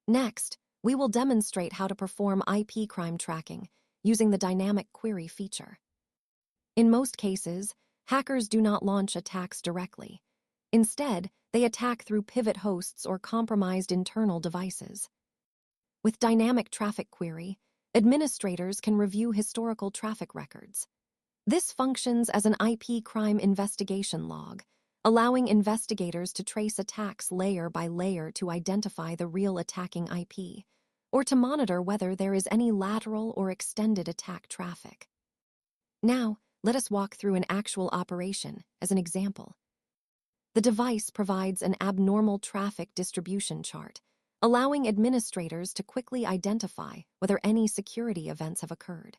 Next, we will demonstrate how to perform IP crime tracking using the dynamic query feature. In most cases, hackers do not launch attacks directly. Instead, they attack through pivot hosts or compromised internal devices. With dynamic traffic query, administrators can review historical traffic records. This functions as an IP crime investigation log, allowing investigators to trace attacks layer by layer to identify the real attacking IP, or to monitor whether there is any lateral or extended attack traffic. Now, let us walk through an actual operation as an example. The device provides an abnormal traffic distribution chart, allowing administrators to quickly identify whether any security events have occurred.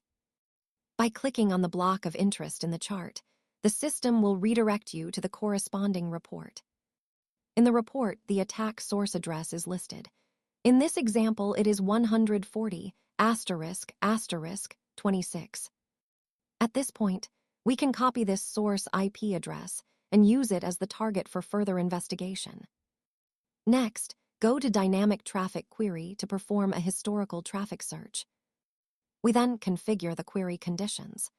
By clicking on the block of interest in the chart, the system will redirect you to the corresponding report. In the report, the attack source address is listed. In this example, it is 140***26. At this point, we can copy this source IP address and use it as the target for further investigation. Next, go to Dynamic Traffic Query to perform a historical traffic search. We then configure the query conditions.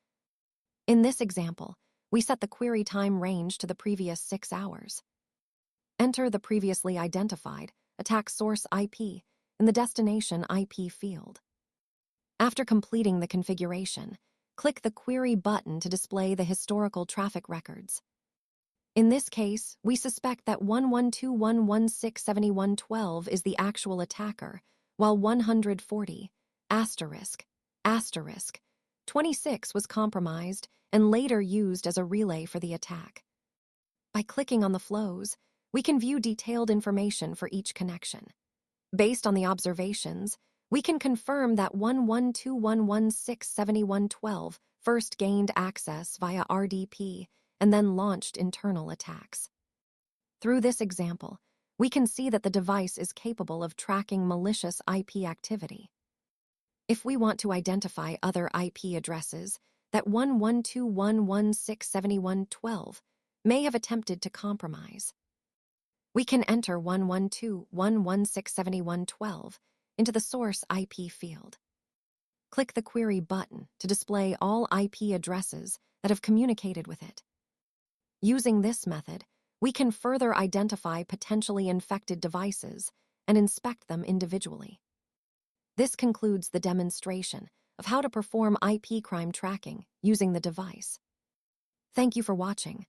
In this example, we set the query time range to the previous 6 hours. Enter the previously identified attack source IP in the destination IP field. After completing the configuration, click the Query button to display the historical traffic records. In this case, we suspect that 112.116.7112 is the actual attacker, while 140****26 was compromised and later used as a relay for the attack. By clicking on the flows, we can view detailed information for each connection. Based on the observations, we can confirm that 112.116.7112 first gained access via RDP and then launched internal attacks. Through this example, we can see that the device is capable of tracking malicious IP activity. If we want to identify other IP addresses that 112.116.7112 may have attempted to compromise, we can enter 112.116.7112 into the source IP field. Click the Query button to display all IP addresses that have communicated with it. Using this method, we can further identify potentially infected devices and inspect them individually. This concludes the demonstration of how to perform IP crime tracking using the device. Thank you for watching.